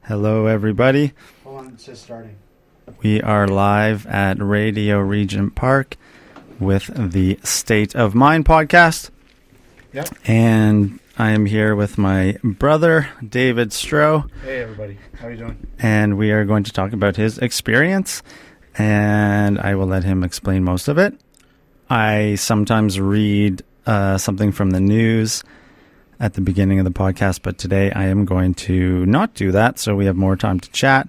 Hello, everybody. Hold on, it says starting. We are live at Radio Regent Park with the State of Mind podcast. Yep. And I am here with my brother, David Stroh. Hey, everybody. How are you doing? And we are going to talk about his experience, and I will let him explain most of it. I sometimes read something from the news at the beginning of the podcast, but today I am going to not do that, so we have more time to chat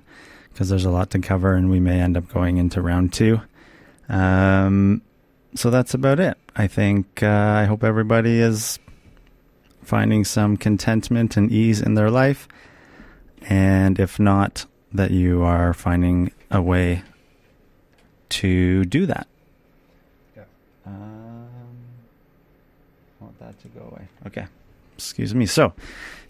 because there's a lot to cover and we may end up going into round two. So that's about it. I think I hope everybody is finding some contentment and ease in their life, and if not, that you are finding a way to do that. Yeah. I want that to go away. Okay. Excuse me. So,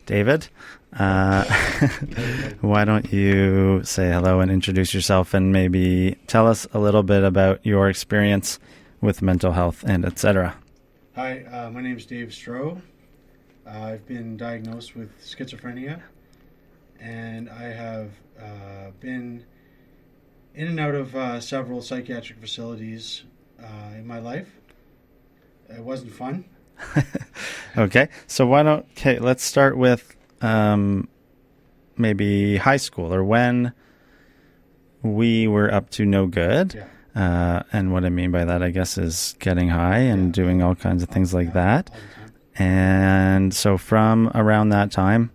David, why don't you say hello and introduce yourself and maybe tell us a little bit about your experience with mental health and etc. Hi, my name is Dave Stroh. I've been diagnosed with schizophrenia, and I have been in and out of several psychiatric facilities in my life. It wasn't fun. Okay, so let's start with maybe high school, or when we were up to no good. Yeah. And what I mean by that, I guess, is getting high and doing all kinds of things like that. And so from around that time,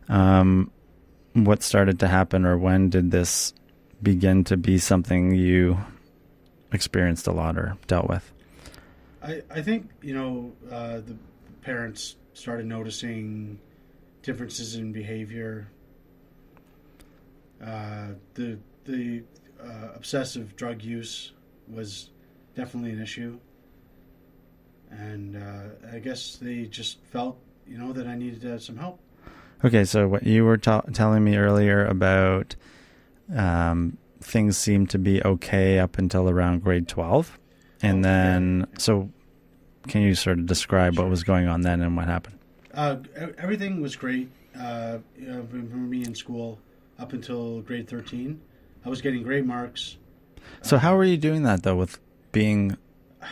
what started to happen, or when did this begin to be something you experienced a lot or dealt with? I think, the parents started noticing differences in behavior. The obsessive drug use was definitely an issue. And I guess they just felt, that I needed some help. Okay, so what you were telling me earlier about things seemed to be okay up until around grade 12. And then, so can you sort of describe what was going on then and what happened? Everything was great for me in school up until grade 13. I was getting great marks. So how were you doing that, though, with being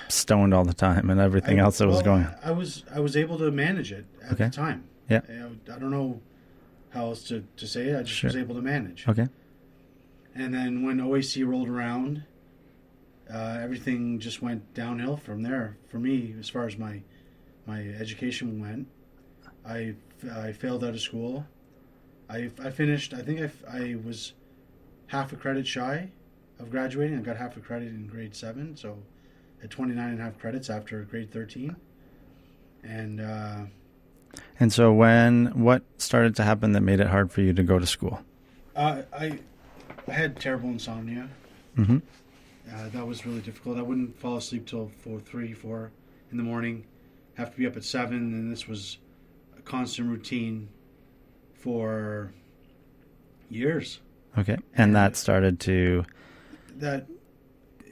stoned all the time and everything else that was going on? I was able to manage it at the time. Yeah. I don't know how else to say it. I just was able to manage. Okay. And then when OAC rolled around, everything just went downhill from there for me as far as my education went. I failed out of school. I finished, I think I was half a credit shy of graduating. I got half a credit in grade 7, so at 29.5 credits after grade 13. And so what started to happen that made it hard for you to go to school? I had terrible insomnia. Mm-hmm. That was really difficult. I wouldn't fall asleep till 4 in the morning. Have to be up at 7, and this was a constant routine for years. Okay, and that started to...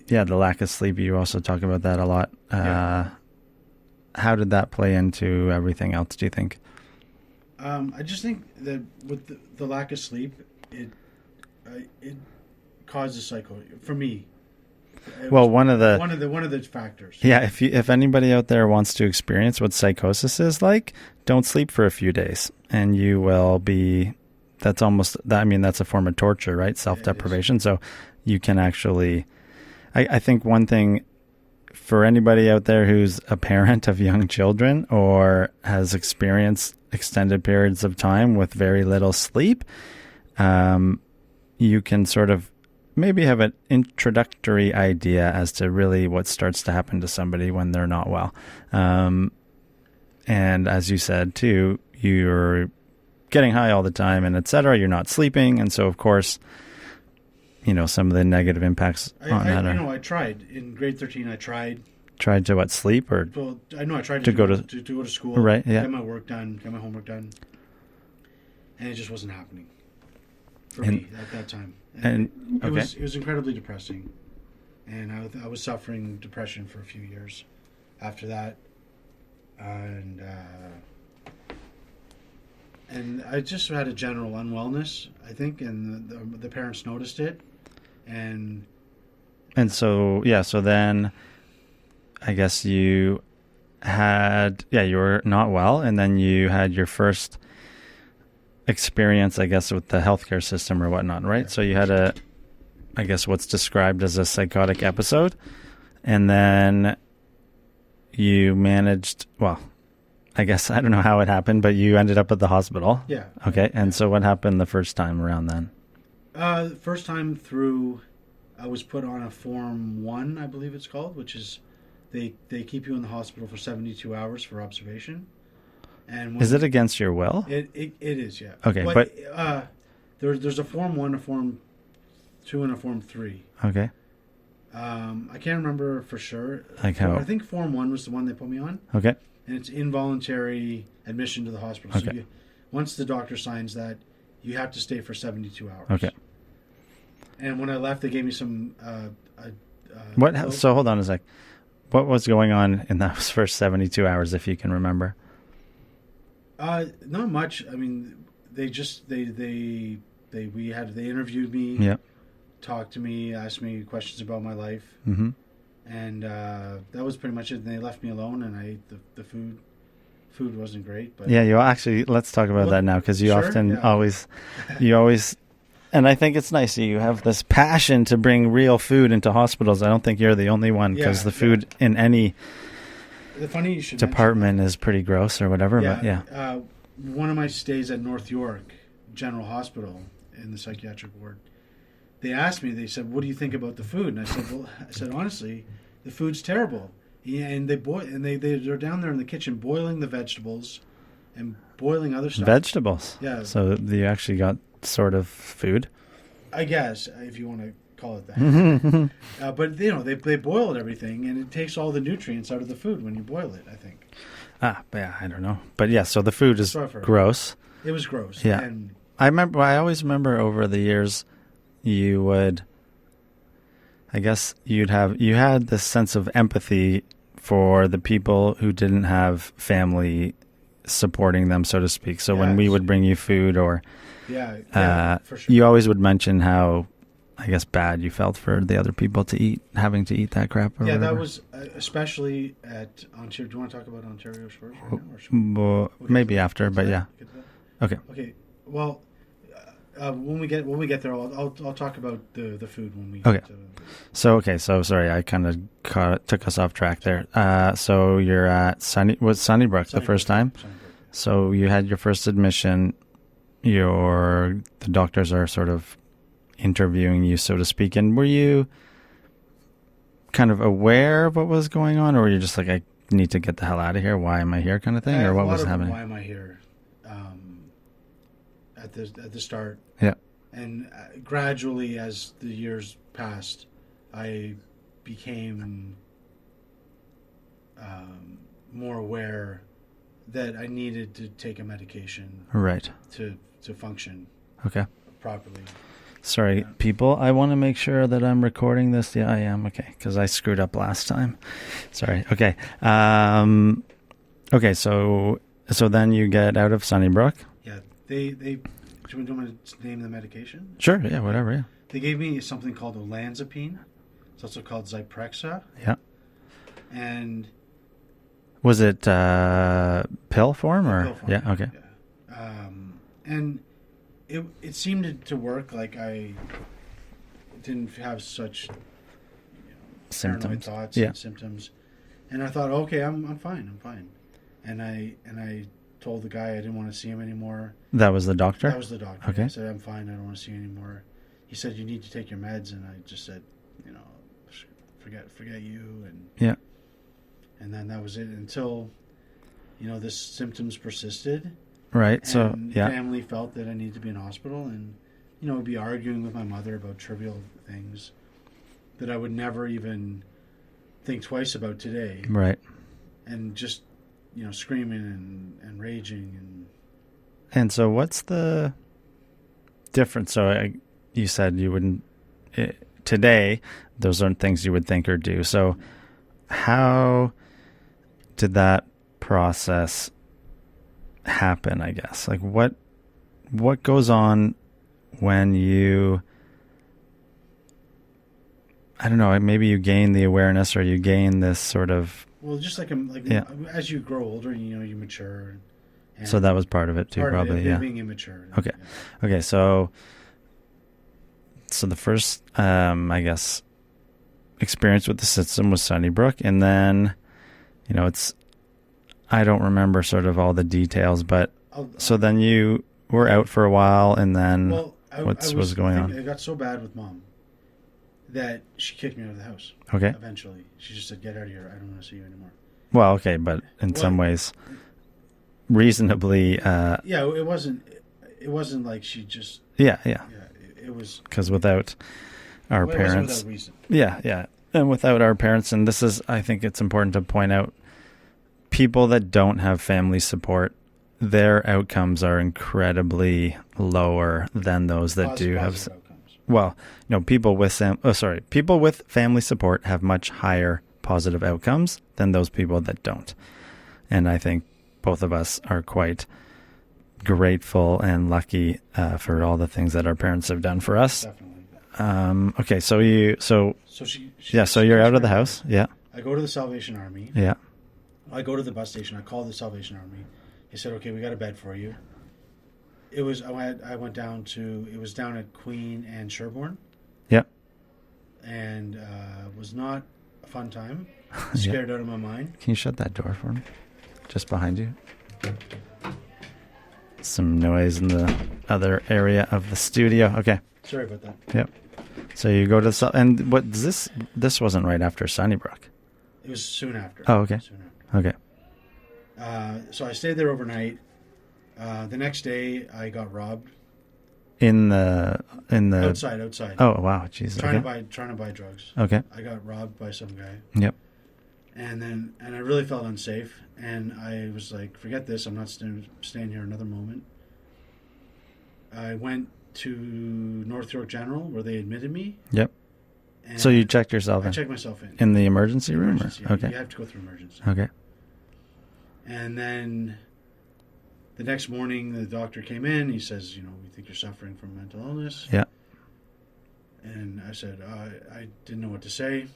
Yeah, the lack of sleep, you also talk about that a lot. How did that play into everything else, do you think? I just think that with the lack of sleep, it causes psycho for me. Well, one of the factors. Yeah, if anybody out there wants to experience what psychosis is like, don't sleep for a few days, and you will be. That's a form of torture, right? Self-deprivation. So you can actually. I think one thing for anybody out there who's a parent of young children or has experienced extended periods of time with very little sleep, you can sort of maybe have an introductory idea as to really what starts to happen to somebody when they're not well. And as you said, too, you're getting high all the time and et cetera. You're not sleeping. And so, of course, some of the negative impacts on that are... I tried. In grade 13, I tried. Tried to what, sleep? Or well, I know I tried to go to school. Right, yeah. Get my work done, get my homework done. And it just wasn't happening for me at that time. And it was incredibly depressing. And I was suffering depression for a few years after that. And And I just had a general unwellness, I think, and the parents noticed it. And so, yeah, so then I guess you you were not well, and then you had your first experience, I guess, with the healthcare system or whatnot, right? Yeah. So you had I guess, what's described as a psychotic episode, and then you managed, well, I guess, I don't know how it happened, but you ended up at the hospital. Yeah. Okay, and so what happened the first time around then? First time through, I was put on a Form 1, I believe it's called, which is they keep you in the hospital for 72 hours for observation. And Is it against your will? It is, yeah. Okay, but there's a Form 1, a Form 2, and a Form 3. Okay. I can't remember for sure. Like how? I think Form 1 was the one they put me on. Okay. And it's involuntary admission to the hospital. Okay. So once the doctor signs that, you have to stay for 72 hours. Okay. And when I left, they gave me some... what? So hold on a sec. What was going on in those first 72 hours, if you can remember? Not much. I mean, they interviewed me. Yeah. Talked to me, asked me questions about my life. Mm-hmm. And that was pretty much it. And they left me alone, and I ate the food. Food wasn't great, but Yeah, you actually, let's talk about that now, because you sure, often yeah. always, and I think it's nice that you have this passion to bring real food into hospitals. I don't think you're the only one, because the food in any funny you should department is pretty gross or whatever. Yeah, but yeah, one of my stays at North York General Hospital in the psychiatric ward, they asked me. They said, "What do you think about the food?" And I said, honestly, the food's terrible. Yeah, and they're down there in the kitchen boiling the vegetables and boiling other stuff. Vegetables. Yeah. So you actually got sort of food. I guess, if you want to call it that. But they boiled everything, and it takes all the nutrients out of the food when you boil it, I think. But yeah, I don't know. But yeah, so the food is gross. It was gross. Yeah. And I always remember over the years, you would, I guess you had this sense of empathy for the people who didn't have family supporting them, so to speak. So when we would bring you food or, for sure. you always would mention how, I guess, bad you felt for the other people having to eat that crap or whatever. That was especially at Ontario. Do you want to talk about Ontario first right now? Well, maybe after, but yeah. Okay. Okay. Well, when we get there, I'll talk about the food when we. Okay. Get to So sorry, I kind of took us off track there. So you're at Sunnybrook the first time. Sunnybrook. So you had your first admission. The doctors are sort of interviewing you, so to speak. And were you kind of aware of what was going on, or were you just like, I need to get the hell out of here? Why am I here, kind of thing, or what was happening? Why am I here? At the start. Yeah. And gradually, as the years passed, I became more aware that I needed to take a medication. Right. To function. Okay. Properly. Sorry, people. I want to make sure that I'm recording this. Yeah, I am. Okay, because I screwed up last time. Sorry. Okay. Okay. So then you get out of Sunnybrook. Yeah. Do you want to name the medication? Sure. Yeah. Whatever. Yeah. They gave me something called olanzapine. It's also called Zyprexa. Yeah. And was it pill form or? Pill form. Yeah. Okay. Yeah. And it seemed to work. Like I didn't have such paranoid thoughts and symptoms. And I thought, okay, I'm fine. And I told the guy I didn't want to see him anymore. That was the doctor? That was the doctor. Okay. I said, I'm fine. I don't want to see you anymore. He said, you need to take your meds. And I just said, forget you. And yeah. And then that was it until, this symptoms persisted. Right. And so, yeah. family felt that I needed to be in hospital. And, I'd be arguing with my mother about trivial things that I would never even think twice about today. Right. And just, screaming and raging. And so what's the difference? So you said you wouldn't... today, those aren't things you would think or do. So how did that process happen, I guess? Like what goes on when you, I don't know, maybe you gain the awareness or you gain this sort of, Well, just like as you grow older, you mature. And so that was part of it too, probably. Yeah. Being immature. Okay. Yeah. Okay. So the first, I guess, experience with the system was Sunnybrook, and then, I don't remember sort of all the details, but so then you were out for a while, and then what was going on? It got so bad with Mom that she kicked me out of the house. Okay. Eventually, she just said, "Get out of here. I don't want to see you anymore." Well, okay, but in some ways, reasonably. Yeah, it wasn't like she just. Yeah. It was because without our parents. It wasn't without reason. Yeah, and without our parents, and this is, I think it's important to point out, people that don't have family support, their outcomes are incredibly lower than those that do have. Outcomes. Well, people with family support have much higher positive outcomes than those people that don't. And I think both of us are quite grateful and lucky for all the things that our parents have done for us. Definitely. Okay, so you're out of the house. Yeah. I go to the Salvation Army. Yeah. I go to the bus station. I call the Salvation Army. They said, "Okay, we got a bed for you." It was I went down to, it was down at Queen and Sherbourne. Yeah. And was not a fun time. Scared out of my mind. Can you shut that door for me? Just behind you. Some noise in the other area of the studio. Okay. Sorry about that. Yep. So you go to and what is this wasn't right after Sunnybrook. It was soon after. Oh, okay. Okay. So I stayed there overnight. The next day I got robbed. In the outside. Oh wow, Jesus. Trying to buy drugs. Okay. I got robbed by some guy. Yep. And I really felt unsafe, and I was like, forget this, I'm not staying here another moment. I went to North York General, where they admitted me. Yep. So you checked yourself in? I checked myself in. In the emergency room? Okay. You have to go through emergency. Okay. And then the next morning, the doctor came in. He says, we think you're suffering from mental illness. Yeah. And I said, I didn't know what to say.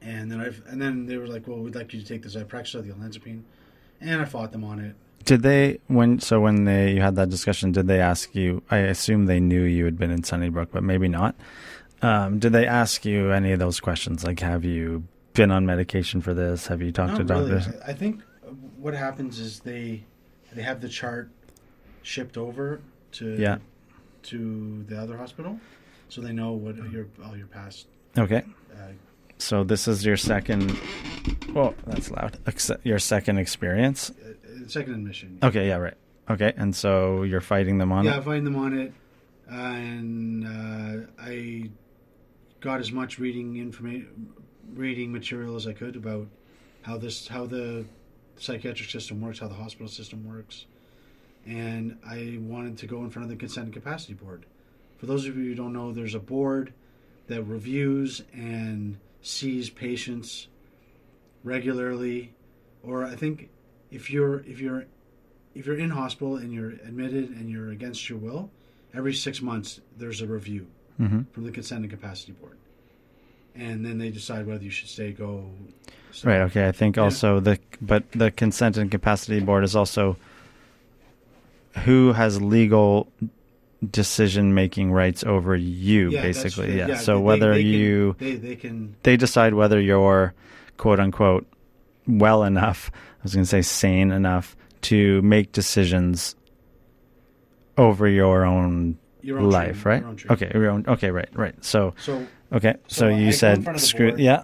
And then they were like, well, we'd like you to take this Zyprexa, the olanzapine. And I fought them on it. Did they, when you had that discussion, did they ask you, I assume they knew you had been in Sunnybrook, but maybe not. Did they ask you any of those questions? Like, have you been on medication for this? Have you talked to doctors? Really. I think what happens is they have the chart shipped over to the other hospital, so they know what all your past. Okay. So this is your second. Well, that's loud. Your second experience. Second admission. Okay. Yeah. Right. Okay. And so you're fighting them on it. Yeah, fighting them on it, and I got as much reading material as I could about how the psychiatric system works, how the hospital system works, and I wanted to go in front of the Consent and Capacity Board. For those of you who don't know, there's a board that reviews and sees patients regularly, or I think if you're in hospital and you're admitted and you're against your will, every 6 months there's a review from the Consent and Capacity Board, and then they decide whether you should stay, go. Right. Okay. I think also the Consent and Capacity Board is also who has legal decision-making rights over you, basically. Yeah. So whether they decide whether you're quote unquote well enough, I was going to say sane enough to make decisions over your own life, right? Okay. Okay. Right. So okay. So you said screw. Yeah.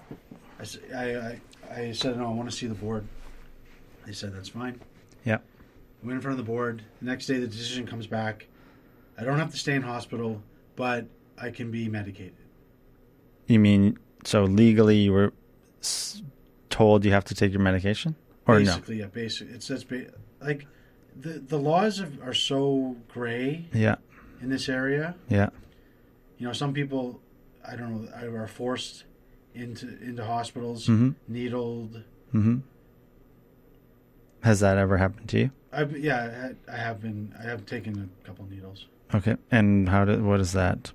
I said, no, I want to see the board. They said, that's fine. Yeah. I went in front of the board. The next day, the decision comes back. I don't have to stay in hospital, but I can be medicated. You mean, so legally you were told you have to take your medication? Or basically, no? Yeah, basically. It says, like, the laws are so gray in this area. Yeah. Some people, I don't know, are forced into hospitals, needled. Mm-hmm. Has that ever happened to you? I have taken a couple needles. Okay. And what is that?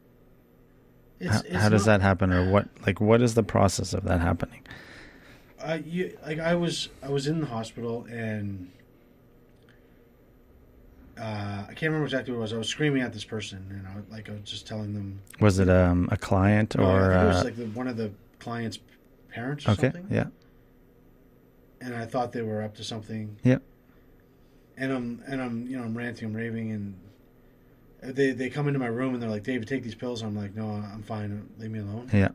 How does that happen, or what is the process of that happening? I was in the hospital, and I can't remember exactly what it was. I was screaming at this person, and I was just telling them. Was it a client or? I think it was like one of the client's parents or something. Yeah. And I thought they were up to something. Yep. And I'm ranting, I'm raving, and they come into my room and they're like, "David, take these pills." And I'm like, "No, I'm fine. Leave me alone." Yeah.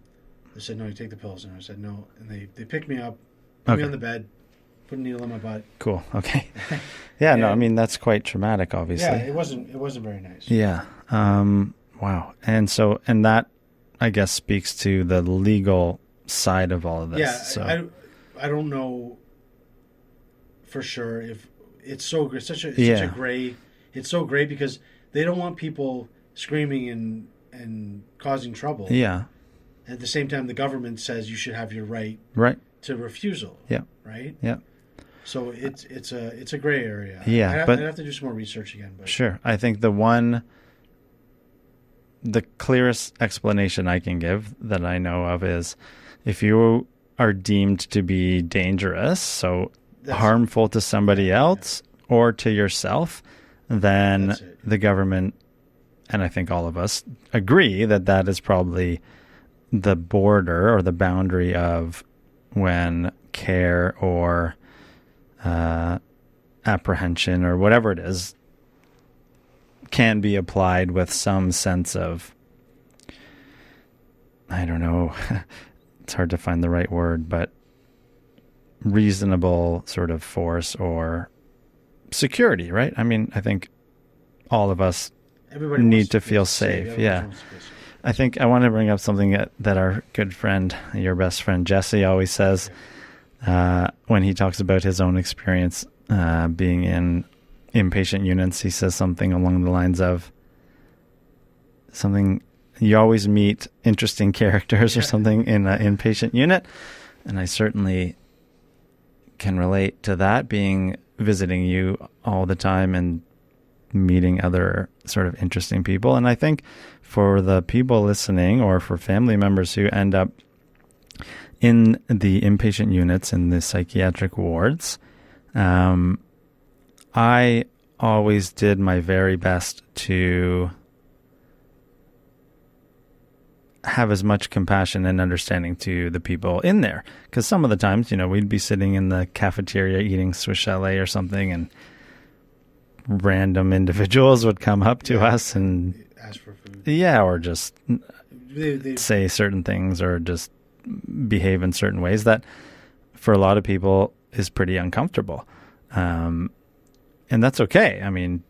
They said, "No, you take the pills." And I said, "No." And they picked me up, put me on the bed, put a needle in my butt. Cool. Okay. Yeah. No, I mean that's quite traumatic, obviously. Yeah, it wasn't very nice. Yeah. Wow. And that, I guess, speaks to the legal side of all of this. Yeah. So. I don't know for sure if it's such a gray. It's so gray because they don't want people screaming and causing trouble. Yeah. At the same time, the government says you should have your right to refusal. Yeah. Right. Yeah. So it's a gray area. Yeah, I'd have to do some more research again. But. Sure. I think the clearest explanation I can give that I know of is if you are deemed to be dangerous, so harmful to somebody else or to yourself, then the government, and I think all of us, agree that is probably the border or the boundary of when care or apprehension or whatever it is can be applied with some sense of, I don't know, it's hard to find the right word, but reasonable sort of force or security, right? I mean, I think all of us need to feel safe. Yeah. I think I want to bring up something that our good friend, your best friend, Jesse, always says when he talks about his own experience being in inpatient units. He says something along the lines of you always meet interesting characters or something in an inpatient unit. And I certainly can relate to that, visiting you all the time and meeting other sort of interesting people. And I think for the people listening or for family members who end up in the inpatient units in the psychiatric wards, I always did my very best to have as much compassion and understanding to the people in there. Because some of the times, we'd be sitting in the cafeteria eating Swiss chalet or something, and random individuals would come up to us and ask for food. Yeah, or just say certain things or just behave in certain ways that for a lot of people is pretty uncomfortable. And that's okay. I mean,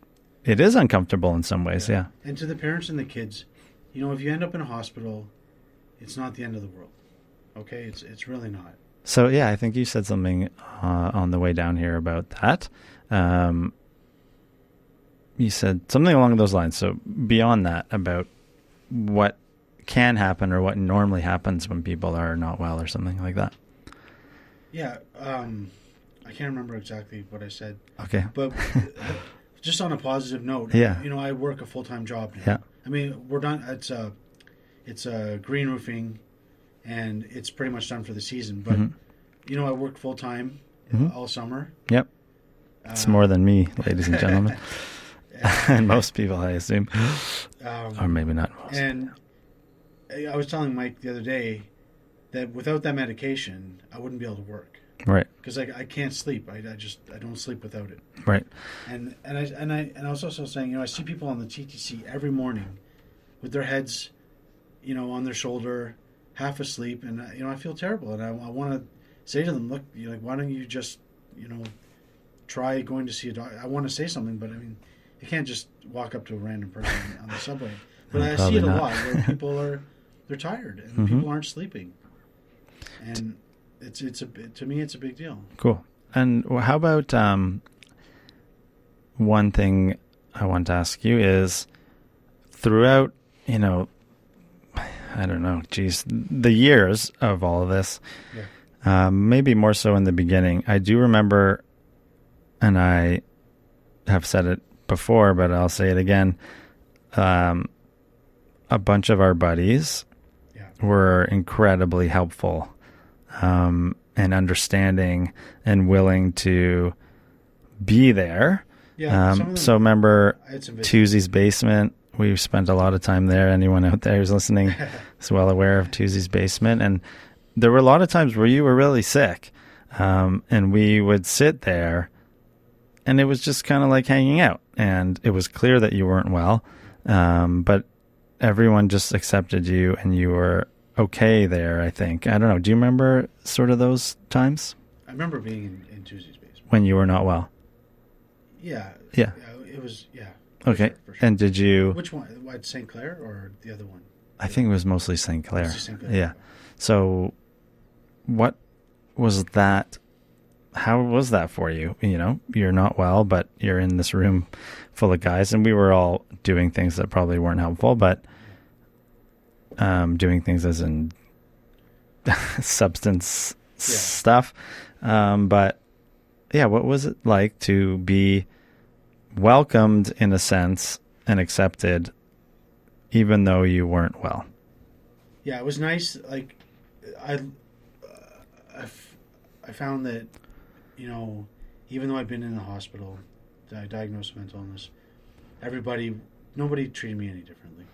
it is uncomfortable in some ways, yeah. And to the parents and the kids, if you end up in a hospital, it's not the end of the world. Okay? It's really not. So, yeah, I think you said something on the way down here about that. You said something along those lines. So beyond that, about what can happen or what normally happens when people are not well or something like that. Yeah. I can't remember exactly what I said. Okay. But just on a positive note, yeah. I work a full-time job now. Yeah. I mean, we're done. It's a green roofing, and it's pretty much done for the season. But I work full-time all summer. Yep. It's more than me, ladies and gentlemen. And most people, I assume. Or maybe not most. And I was telling Mike the other day that without that medication, I wouldn't be able to work. Right. Because I can't sleep. I don't sleep without it. Right. And I was also saying, I see people on the TTC every morning with their heads, on their shoulder, half asleep, and I feel terrible, and I want to say to them, look, why don't you just, try going to see a doctor? I want to say something, but I mean, you can't just walk up to a random person on the subway. But I see it a lot where people they're tired and people aren't sleeping, and to me it's a big deal. Cool. And how about one thing I want to ask you is throughout, I don't know, the years of all of this, maybe more so in the beginning, I do remember, and I have said it before, but I'll say it again. A bunch of our buddies were incredibly helpful, and understanding and willing to be there. So remember Tuesday's Basement. We spent a lot of time there. Anyone out there who's listening is well aware of Tuesday's Basement. And there were a lot of times where you were really sick, and we would sit there, and it was just kind of like hanging out. And it was clear that you weren't well, but everyone just accepted you, and you were okay there, I think. I don't know. Do you remember sort of those times? I remember being in Tuesday's Basement. When you were not well? Yeah. Yeah. It was, Okay. For sure. And did you... Which one? What, St. Clair or the other one? I think it was mostly St. Clair. Mostly St. Clair. Yeah. So what was that? How was that for you? You know, you're not well, but you're in this room full of guys, and we were all doing things that probably weren't helpful, but doing things as in substance stuff. But yeah, what was it like to be welcomed in a sense and accepted even though you weren't well? Yeah, it was nice. Like, I found that, you know, even though I've been in the hospital, diagnosed with mental illness, nobody treated me any differently.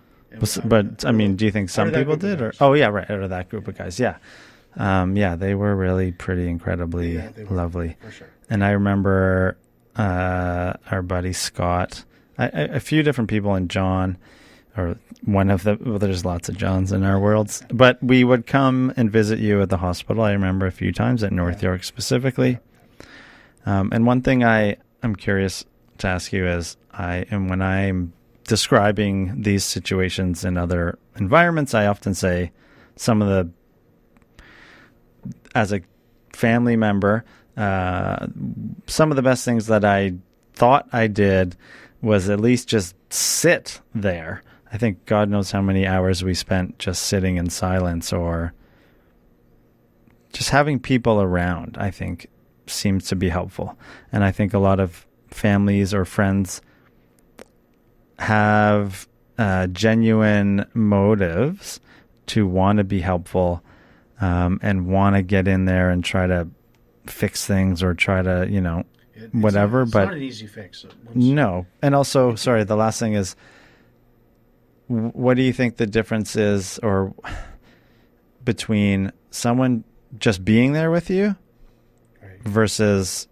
But I mean, do you think some people did? Or right, out of that group of guys, yeah. They were really pretty incredibly lovely. For sure. And I remember our buddy Scott, a few different people, and John, or one of the, well, there's lots of Johns in our worlds, but we would come and visit you at the hospital. I remember a few times at North York specifically. And one thing I'm curious to ask you is, when I'm describing these situations in other environments, I often say as a family member, some of the best things that I thought I did was at least just sit there. I think God knows how many hours we spent just sitting in silence, or just having people around, I think seems to be helpful. And I think a lot of families or friends have genuine motives to want to be helpful, and want to get in there and try to fix things or try to, whatever. It's but not an easy fix. No. And also, sorry, the last thing is, what do you think the difference is, or between someone just being there with you versus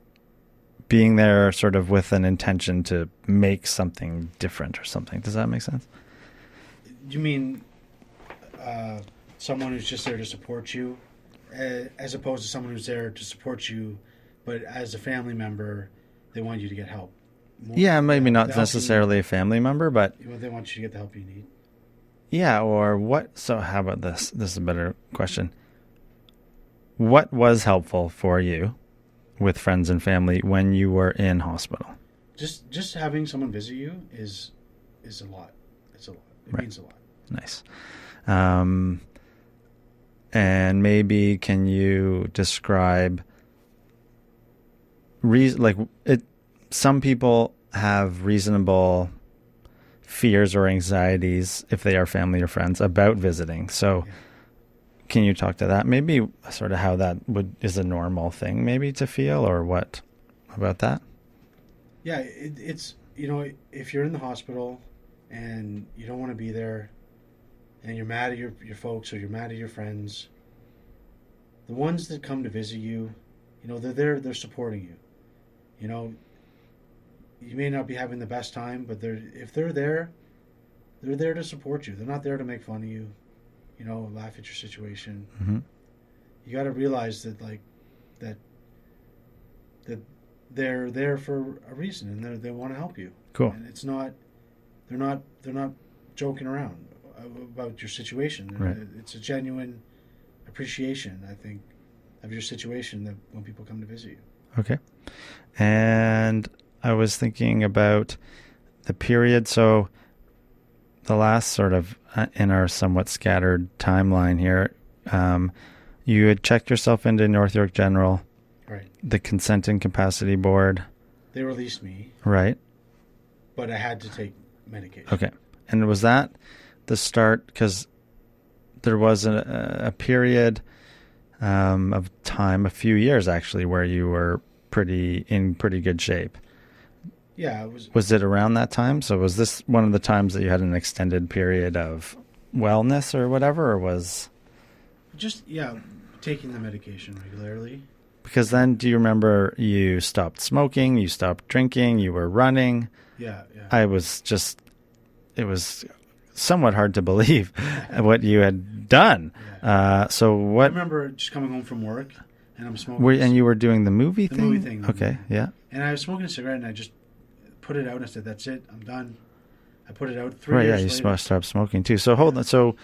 being there sort of with an intention to make something different or something? Does that make sense? You mean someone who's just there to support you, as opposed to someone who's there to support you, but as a family member, they want you to get help? Maybe not necessarily a family member, but they want you to get the help you need. Yeah, or what? So how about this? This is a better question. What was helpful for you with friends and family when you were in hospital? Just having someone visit you is a lot. It's a lot. It means a lot. Nice. And maybe can you describe some people have reasonable fears or anxieties, if they are family or friends, about visiting. So can you talk to that? Maybe sort of how that is a normal thing maybe to feel, or what about that? Yeah, it's, if you're in the hospital and you don't want to be there and you're mad at your folks, or you're mad at your friends, the ones that come to visit you, they're there, they're supporting you. You may not be having the best time, but if they're there to support you. They're not there to make fun of you, laugh at your situation. Mm-hmm. You got to realize that they're there for a reason, and they want to help you. Cool. And it's not, they're not joking around about your situation. Right. It's a genuine appreciation, I think, of your situation, that when people come to visit you. Okay. And I was thinking about the period. So the last sort of in our somewhat scattered timeline here, you had checked yourself into North York General, right? The Consent and Capacity Board. They released me, right? but I had to take medication. Okay. And was that the start? Because there was a period of time, a few years actually, where you were in pretty good shape. Yeah, it was. Was it around that time? So was this one of the times that you had an extended period of wellness or whatever, or was... Just, taking the medication regularly. Because then, do you remember you stopped smoking, you stopped drinking, you were running? Yeah. It was somewhat hard to believe what you had done. Yeah. So what... I remember just coming home from work, and I'm smoking... and you were doing the movie the thing? movie thing. Okay, yeah. And I was smoking a cigarette, and I just put it out, and I said, that's it, I'm done. I put it out 3 years later. You stopped smoking too. So hold on. So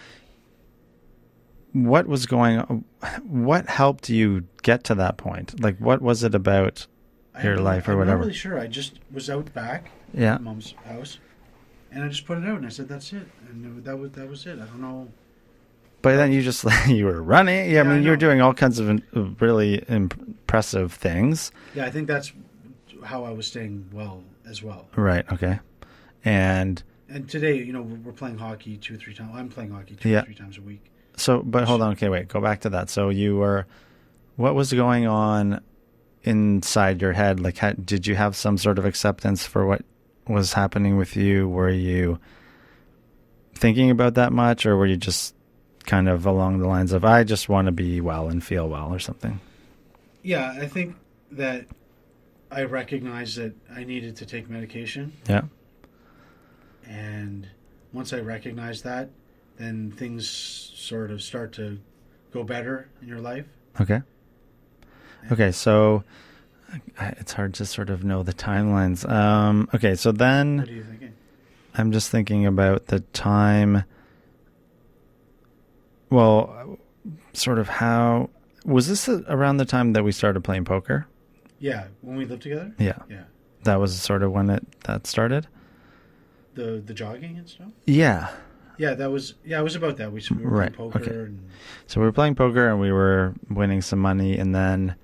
what was going on? What helped you get to that point? Like, what was it about your life or whatever? I'm not really sure. I just was out back at Mom's house, and I just put it out, and I said, that's it. And that was it. I don't know. But then you just, you were running. Yeah, I mean, you were doing all kinds of really impressive things. Yeah, I think that's how I was staying well as well. Right, okay. And today, we're playing hockey 2 or 3 times. I'm playing hockey 2 or 3 times a week. So, but hold on. Okay, wait. Go back to that. So what was going on inside your head? Like, did you have some sort of acceptance for what was happening with you? Were you thinking about that much, or were you just kind of along the lines of, I just want to be well and feel well or something? Yeah, I think that I recognized that I needed to take medication. Yeah. And once I recognized that, then things sort of start to go better in your life. Okay. Okay, so it's hard to sort of know the timelines. Okay, so then... What are you thinking? I'm just thinking about the time... Well, sort of how... Was this around the time that we started playing poker? Yeah, when we lived together? Yeah. Yeah. That was sort of when that started? The jogging and stuff? Yeah. Yeah, it was about that. We were playing poker. Okay. And... So we were playing poker and we were winning some money, and then...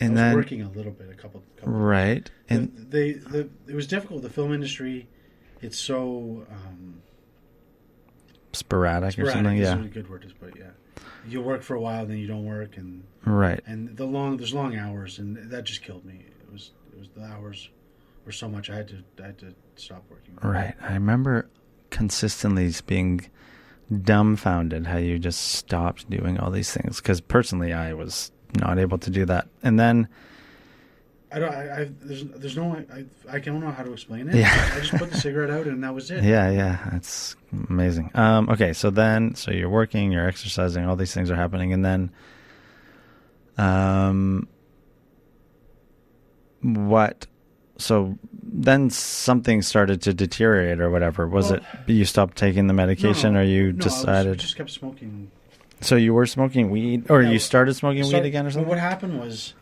I was working a little bit, a couple right. And it was difficult. The film industry, it's so... sporadic or something, is yeah. a good word to put, yeah. You work for a while, then you don't work, and... Right. And there's long hours, and that just killed me. It was the hours were so much, I had to stop working. Right. I remember consistently being dumbfounded how you just stopped doing all these things, because personally I was not able to do that. And then I don't know how to explain it. Yeah. I just put the cigarette out, and that was it. Yeah, it's amazing. Okay, so you're working, you're exercising, all these things are happening, and then so then something started to deteriorate or whatever. Was it you stopped taking the medication, or you decided... I just kept smoking. So you were smoking weed, or you started smoking weed again or something? What happened was,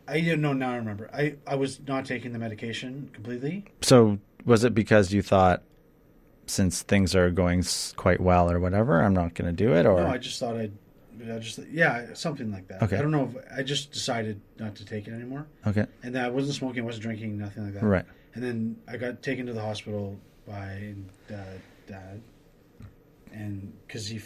I didn't know, now I remember. I was not taking the medication completely. So was it because you thought, since things are going quite well or whatever, I'm not going to do it? Or no, I just thought something like that. Okay. I don't know if I just decided not to take it anymore. Okay. And then I wasn't smoking, I wasn't drinking, nothing like that. Right. And then I got taken to the hospital by Dad, and because they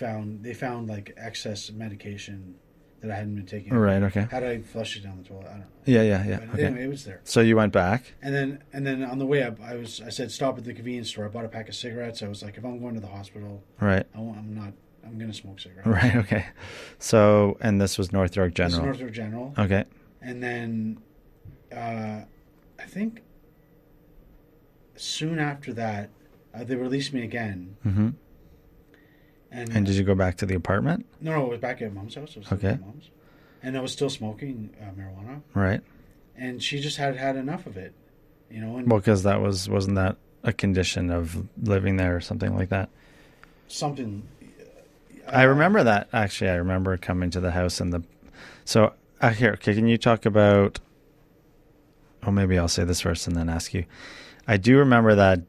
found like excess medication that I hadn't been taking. Right. Okay. How did I flush it down the toilet? I don't know. Yeah. But Okay. anyway, it was there. So you went back. And then on the way up, I said stop at the convenience store. I bought a pack of cigarettes. I was like, if I'm going to the hospital, right, I'm going to smoke cigarettes. Right. Okay. So, and this was North York General. This is North York General. Okay. And then, I think soon after that, they released me again. Mm-hmm. And did you go back to the apartment? No, I was back at Mom's house. I was okay. At Mom's, and I was still smoking marijuana. Right. And she just had enough of it, And well, because wasn't that a condition of living there or something like that? Something. I remember that, actually. I remember coming to the house and so here, okay, can you talk about... Oh, maybe I'll say this first and then ask you. I do remember that,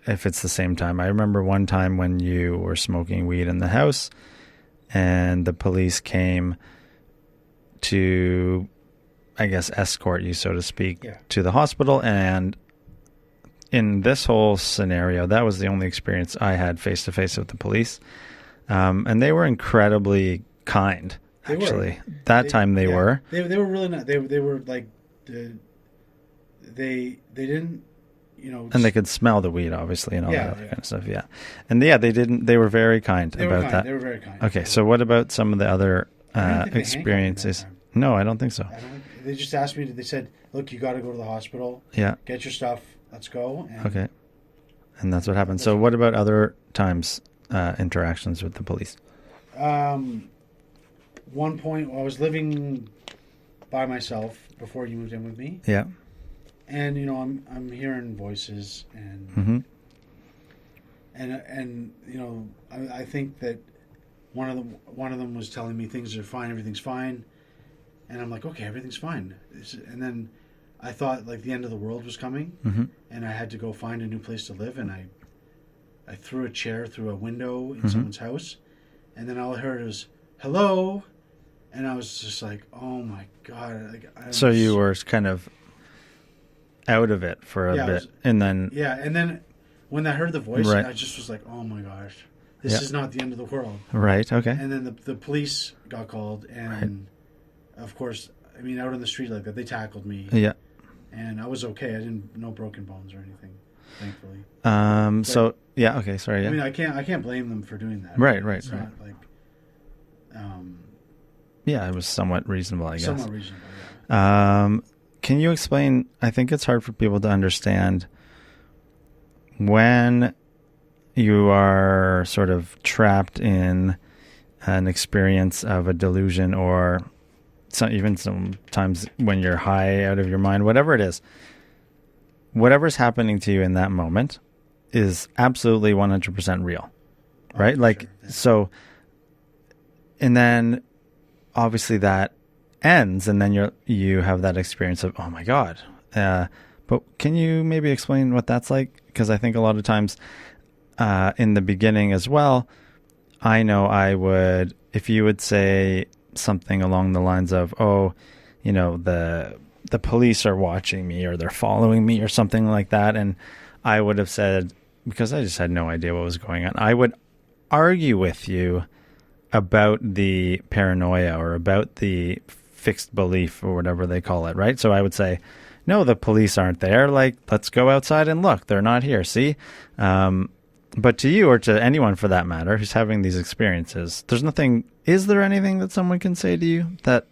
if it's the same time. I remember one time when you were smoking weed in the house and the police came to, I guess, escort you, so to speak, to the hospital. And in this whole scenario, that was the only experience I had face to face with the police. And they were incredibly kind, actually. That time they were. They were really not. They were like, they didn't, you know. And they could smell the weed, obviously, and all that other kind of stuff. Yeah. And they were very kind about that. They were very kind. Okay. So what about some of the other experiences? No, I don't think so. They just asked me, they said, look, you got to go to the hospital. Yeah. Get your stuff. Let's go. And okay. And that's what happened. So what about other times, interactions with the police? One point, I was living by myself before you moved in with me. Yeah. And, you know, I'm hearing voices and, Mm-hmm. and you know, I think that one of them was telling me things are fine, everything's fine. And I'm like, okay, everything's fine. And then I thought like the end of the world was coming, Mm-hmm. and I had to go find a new place to live. And I threw a chair through a window in Mm-hmm. someone's house, and then all I heard was hello, and I was just like, oh my god! Like, So you were kind of out of it for a bit, and then and then when I heard the voice, right. I just was like, oh my gosh, this is not the end of the world. Right. Okay. And then the police got called, and right. of course, I mean, out on the street like that, they tackled me. Yeah. And I was okay. I didn't, no broken bones or anything, thankfully. So yeah. Okay. Sorry. Yeah. I mean, I can't blame them for doing that. Right. It's not like. Yeah, it was somewhat reasonable, I guess. Somewhat reasonable. Yeah. Can you explain? I think it's hard for people to understand when you are sort of trapped in an experience of a delusion, or even sometimes when you're high out of your mind, whatever it is, whatever's happening to you in that moment is absolutely 100% real, right? Like, sure. Yeah. So, and then obviously that ends, and then you have that experience of, oh my God. But can you maybe explain what that's like? Because I think a lot of times in the beginning as well, I know I would, if you would say something along the lines of, oh, you know, the police are watching me, or they're following me, or something like that. And I would have said, because I just had no idea what was going on, I would argue with you about the paranoia or about the fixed belief or whatever they call it, right? So I would say, no, the police aren't there. Like, let's go outside and look. They're not here. See? But to you, or to anyone for that matter who's having these experiences, is there anything that someone can say to you that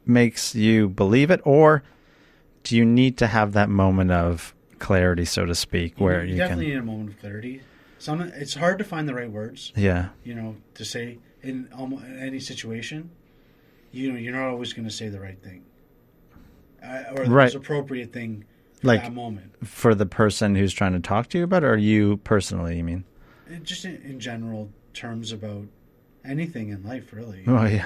makes you believe it? Or do you need to have that moment of clarity, so to speak, where you definitely need a moment of clarity. It's hard to find the right words. Yeah. You know, to say in almost any situation. You know, you're not always going to say the right thing, or the most appropriate thing for that moment. For the person who's trying to talk to you about it, or you personally, you mean? Just in general terms about anything in life, really. Oh, yeah.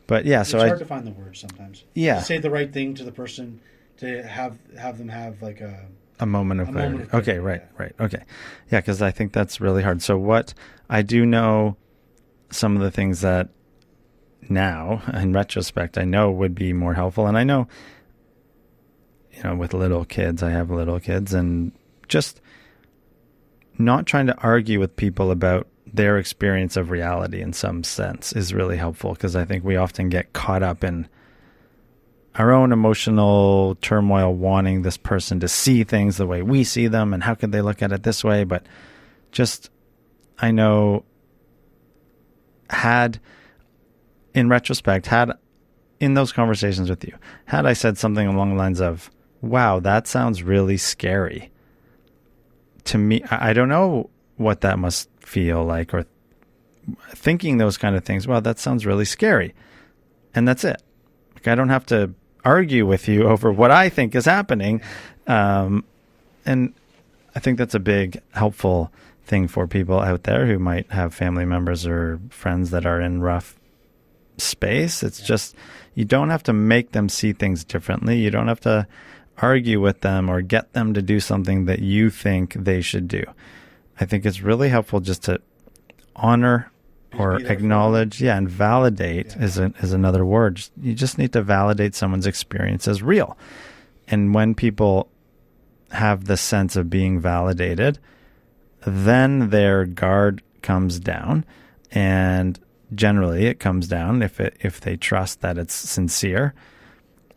But yeah, so it's hard to find the words sometimes. Yeah. To say the right thing to the person, to have them have like a moment of clarity. Okay, right. Okay. Yeah, because I think that's really hard. So what I do know, some of the things that now, in retrospect, I know would be more helpful. And I know, you know, with little kids, I have little kids, and just not trying to argue with people about their experience of reality in some sense is really helpful, because I think we often get caught up in our own emotional turmoil, wanting this person to see things the way we see them, and how could they look at it this way? But just, I know, in retrospect, in those conversations with you, had I said something along the lines of, wow, that sounds really scary to me, I don't know what that must feel like, or thinking those kind of things, wow, that sounds really scary. And that's it. Like, I don't have to argue with you over what I think is happening. And I think that's a big helpful thing for people out there who might have family members or friends that are in rough space. It's just, you don't have to make them see things differently. You don't have to argue with them or get them to do something that you think they should do. I think it's really helpful just to honor or acknowledge, and validate is another word. You just need to validate someone's experience as real. And when people have the sense of being validated, then their guard comes down, and generally it comes down if they trust that it's sincere.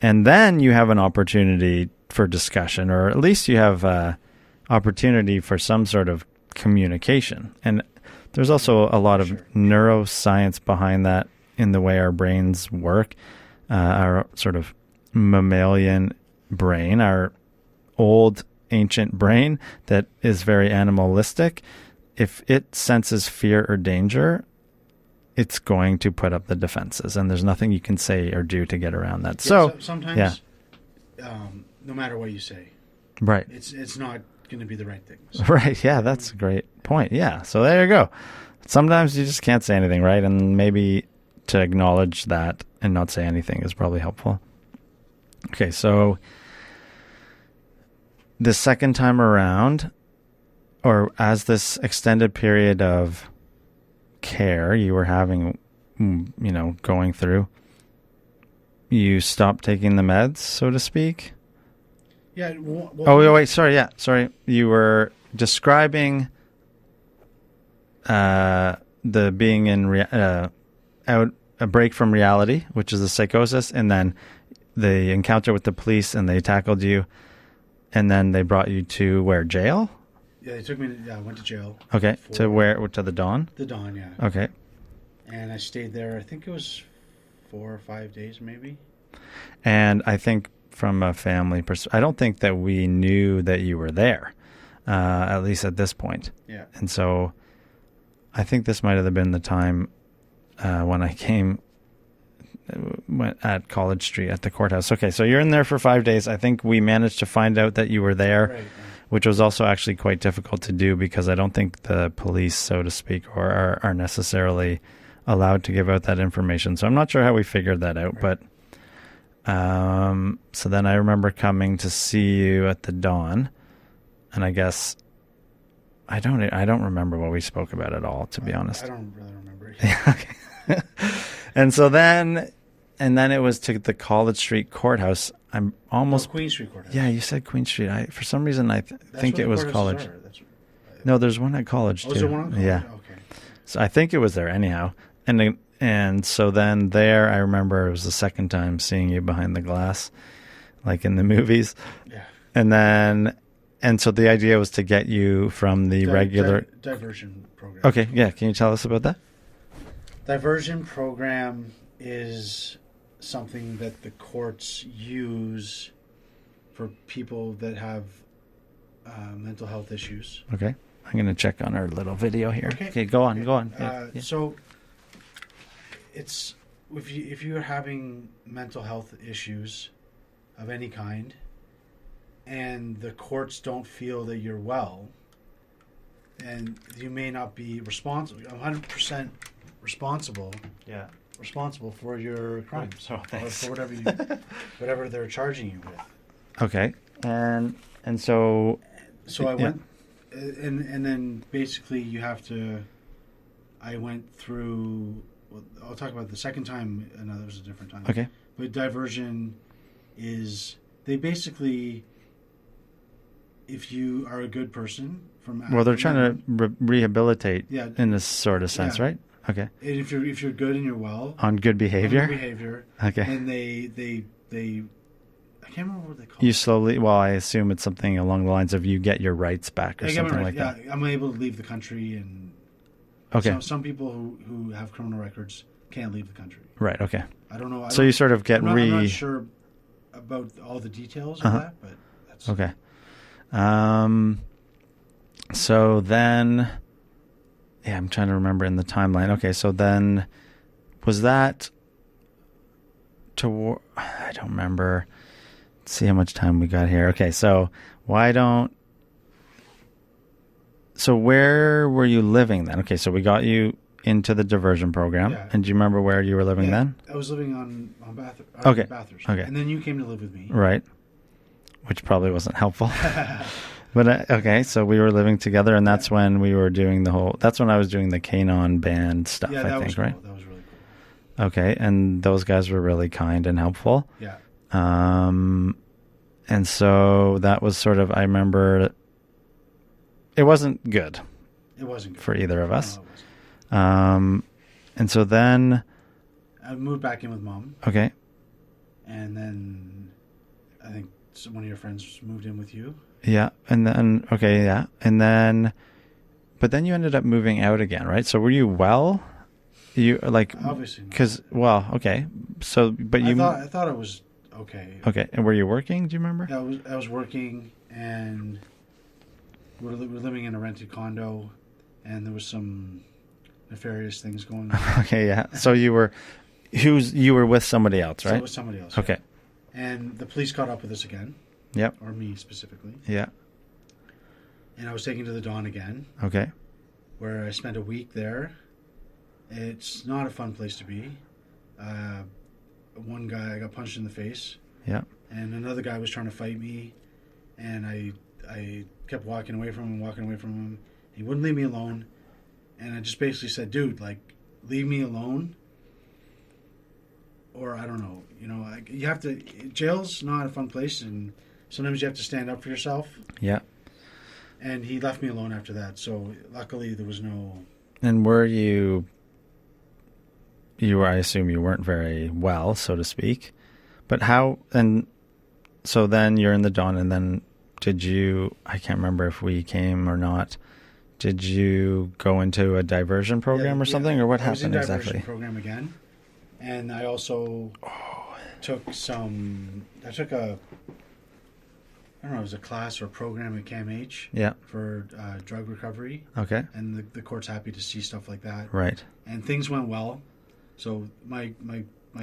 And then you have an opportunity for discussion, or at least you have opportunity for some sort of communication. And there's also a lot of neuroscience behind that in the way our brains work, our sort of mammalian brain, our old ancient brain that is very animalistic. If it senses fear or danger, it's going to put up the defenses, and there's nothing you can say or do to get around that. So sometimes, no matter what you say, right, it's not going to be the right thing. So. Right. Yeah, that's a great point. Yeah. So there you go. Sometimes you just can't say anything, right? And maybe to acknowledge that and not say anything is probably helpful. Okay, so the second time around, or as this extended period of care you were having, going through, you stopped taking the meds, so to speak? Yeah. Wait. Sorry. Yeah. Sorry. You were describing the being in out a break from reality, which is a psychosis, and then the encounter with the police, and they tackled you, and then they brought you to where, jail? Yeah, they took me. I went to jail. Okay, to where? To the Dawn? The Dawn, yeah. Okay. And I stayed there. I think it was 4 or 5 days, maybe. And I think from a family perspective, I don't think that we knew that you were there, at least at this point. Yeah. And so, I think this might have been the time when I went at College Street at the courthouse. Okay, so you're in there for 5 days. I think we managed to find out that you were there, right. Which was also actually quite difficult to do because I don't think the police, so to speak, are necessarily allowed to give out that information. So I'm not sure how we figured that out, right. But so then I remember coming to see you at the Dawn, and I guess I don't remember what we spoke about at all, to be honest. I don't really remember. Okay. And so then it was to the College Street courthouse. I'm almost Queen Street courthouse. Yeah, you said Queen Street. For some reason I think it was College. No, there's one at College too. Is there one at College? Yeah. Okay. So I think it was there anyhow. And so then there, I remember it was the second time seeing you behind the glass, like in the movies. Yeah. And so the idea was to get you from the regular diversion program. Okay, yeah. Can you tell us about that? Diversion program is something that the courts use for people that have mental health issues. Okay. I'm going to check on our little video here. Okay, go on. Yeah. So it's if you're having mental health issues of any kind and the courts don't feel that you're well, and you may not be 100% responsible. Yeah. Responsible for your crimes, or for whatever they're charging you with. Okay, and so I went, and then basically you have to. I went through. Well, I'll talk about the second time. Another was a different time. Okay, but diversion is they basically, if you are a good person they're trying to rehabilitate. Yeah, in this sort of sense, right? Okay. And if you're good and you're well on good behavior. Okay. And they I can't remember what they call it. You slowly. Well, I assume it's something along the lines of you get your rights back or something like that. Yeah, I'm able to leave the country, and some people who have criminal records can't leave the country. Right. Okay. I don't know. So you sort of get I'm not sure about all the details of that, but that's okay. So then. Yeah, I'm trying to remember in the timeline. Okay, so then was that I don't remember. Let's see how much time we got here. Okay, so so where were you living then? Okay, so we got you into the diversion program. Yeah. And do you remember where you were living then? I was living on Bathurst. Okay. And then you came to live with me. Right. Which probably wasn't helpful. But okay, so we were living together, and that's when we were doing that's when I was doing the Canon band stuff, I think, right? That was really cool. Okay, and those guys were really kind and helpful. Yeah. And so that was sort of, I remember it wasn't good It wasn't good for either of us. No, it wasn't. And so then, I moved back in with Mom, okay. and then I think one of your friends moved in with you. Yeah. And then, okay. Yeah. And then, but then you ended up moving out again, right? So were you well? You like, Obviously not. because, well, okay. So, but you, I thought it was okay. okay. And were you working? Do you remember? I was working, and we're living in a rented condo, and there was some nefarious things going on. Okay. Yeah. So you were with somebody else, So right? it was somebody else. Okay. Yeah. And the police caught up with us again. Yep. Or me specifically. Yeah. And I was taken to the Dawn again, Okay. where I spent a week there. It's not a fun place to be. One guy, I got punched in the face. Yeah. And another guy was trying to fight me, and I kept walking away from him. He wouldn't leave me alone, and I just basically said, "Dude, like, leave me alone." Or I don't know, you have to. Jail's not a fun place, and sometimes you have to stand up for yourself. Yeah. And he left me alone after that. So luckily, there was no. And were you were, I assume you weren't very well, so to speak, but how, and so then you're in the Dawn, and then I can't remember if we came or not, did you go into a diversion program or something, or what happened exactly? I was in diversion program again, and I also took I don't know, it was a class or a program at CAMH for drug recovery. Okay. And the court's happy to see stuff like that. Right. And things went well. So my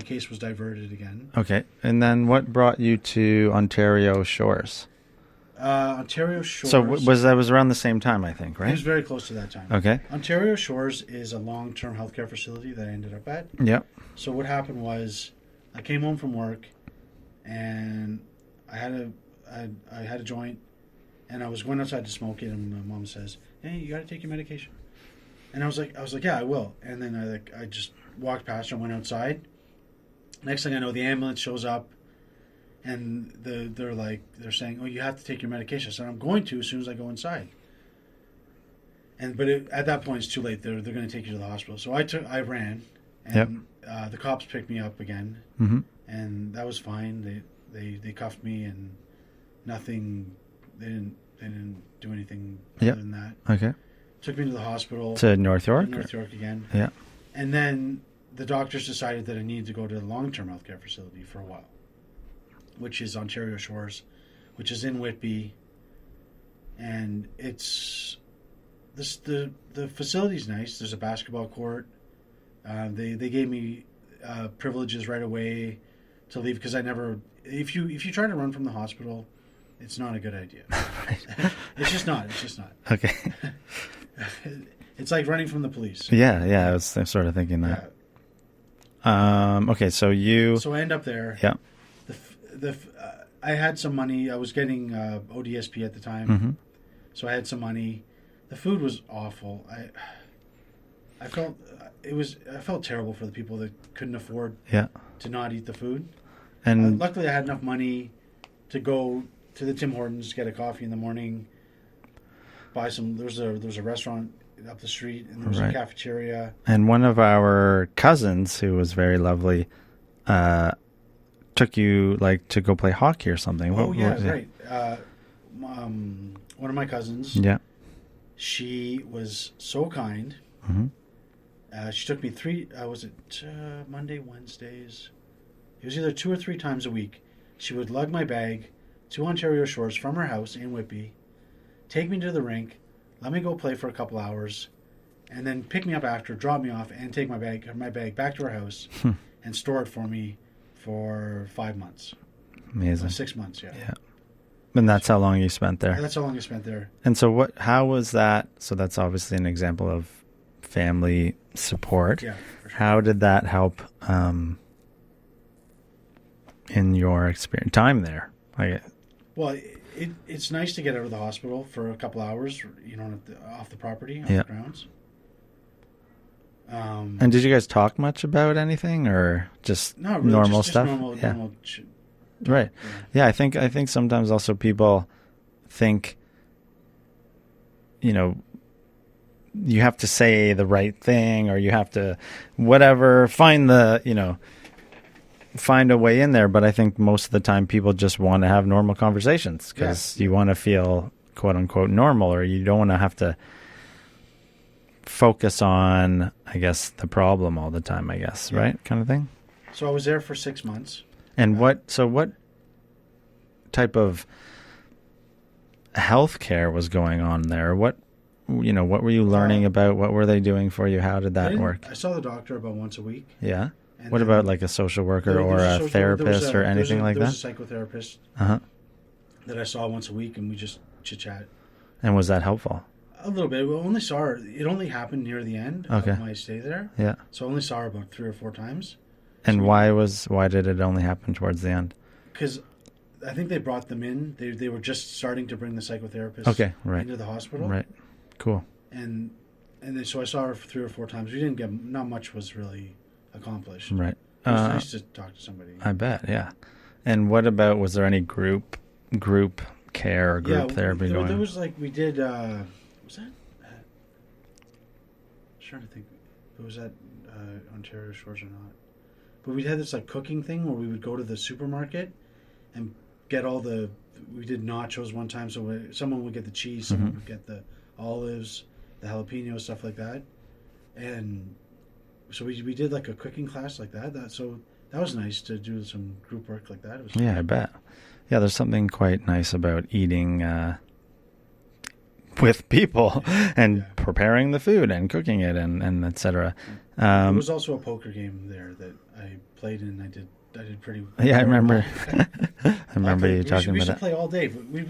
case was diverted again. Okay. And then what brought you to Ontario Shores? Ontario Shores. So that was around the same time, I think, right? It was very close to that time. Okay. Ontario Shores is a long-term healthcare facility that I ended up at. Yep. So what happened was I came home from work, and I had a joint, and I was going outside to smoke it, and my mom says, "Hey, you got to take your medication." And I was like, "Yeah, I will." And then I just walked past her and went outside. Next thing I know, the ambulance shows up, and they're saying, "Oh, you have to take your medication." I said, "I'm going to as soon as I go inside." But at that point, it's too late. They're going to take you to the hospital. So I ran, and the cops picked me up again, and that was fine. They cuffed me, and nothing. They didn't do anything other than that. Okay. Took me to the hospital. To North York? North York again. Yeah. And then the doctors decided that I needed to go to the long-term healthcare facility for a while, which is Ontario Shores, which is in Whitby. And it's the facility's nice. There's a basketball court. They gave me privileges right away to leave, because I never. If you try to run from the hospital, it's not a good idea. It's just not. Okay. It's like running from the police. Yeah. I was sort of thinking that. Yeah. Okay, so I end up there. Yeah. I had some money. I was getting ODSP at the time, so I had some money. The food was awful. I felt terrible for the people that couldn't afford to not eat the food. And luckily, I had enough money to go to the Tim Hortons, get a coffee in the morning, buy some. There was a restaurant up the street, and there was a cafeteria. And one of our cousins, who was very lovely, took you to go play hockey or something. Right. One of my cousins. Yeah. She was so kind. She took me Monday, Wednesdays? It was either 2 or 3 times a week. She would lug my bag to Ontario Shores from her house in Whitby, take me to the rink, let me go play for a couple hours, and then pick me up after, drop me off, and take my bag back to her house and store it for me for 5 months. Amazing. 6 months, yeah. And that's how long you spent there? That's how long I spent there. And so how was that? So that's obviously an example of family support. Yeah. For sure. How did that help in your time there? Well, it's nice to get out of the hospital for a couple hours, off the property, on the grounds. And did you guys talk much about anything, or just not really, normal just stuff? Normal Right. Yeah, I think sometimes also people think, you know, you have to say the right thing, or you have to whatever, find a way in there. But I think most of the time people just want to have normal conversations because you want to feel quote unquote normal, or you don't want to have to focus on, I guess, the problem all the time, I guess, right? Kind of thing. So I was there for 6 months. And what type of healthcare was going on there? What were you learning about? What were they doing for you? How did that work? I saw the doctor about once a week. Yeah. What about like a social worker or a therapist or anything like that? There was a psychotherapist that I saw once a week, and we just chit-chat. And was that helpful? A little bit. We only saw her. It only happened near the end of my stay there. Yeah. So I only saw her about 3 or 4 times. And why did it only happen towards the end? Because I think they brought them in. They were just starting to bring the psychotherapist into the hospital. Right. Cool. And then, so I saw her 3 or 4 times. We didn't get, not much was really accomplished. Right. It was nice to talk to somebody. I bet, yeah. And what about, was there any group care or group therapy going on? There was like, we did, was that? I'm trying to think. If it was at Ontario Shores or not. But we had this like cooking thing where we would go to the supermarket and get we did nachos one time. So someone would get the cheese, someone would get the olives, the jalapeno, stuff like that. And so we did like a cooking class like that. So that was nice to do some group work like that. It was I bet. Yeah, there's something quite nice about eating with people and preparing the food and cooking it and et cetera. There was also a poker game there that I played in. I did pretty well. Yeah, I remember. I remember you talking about that. We used to play all day. We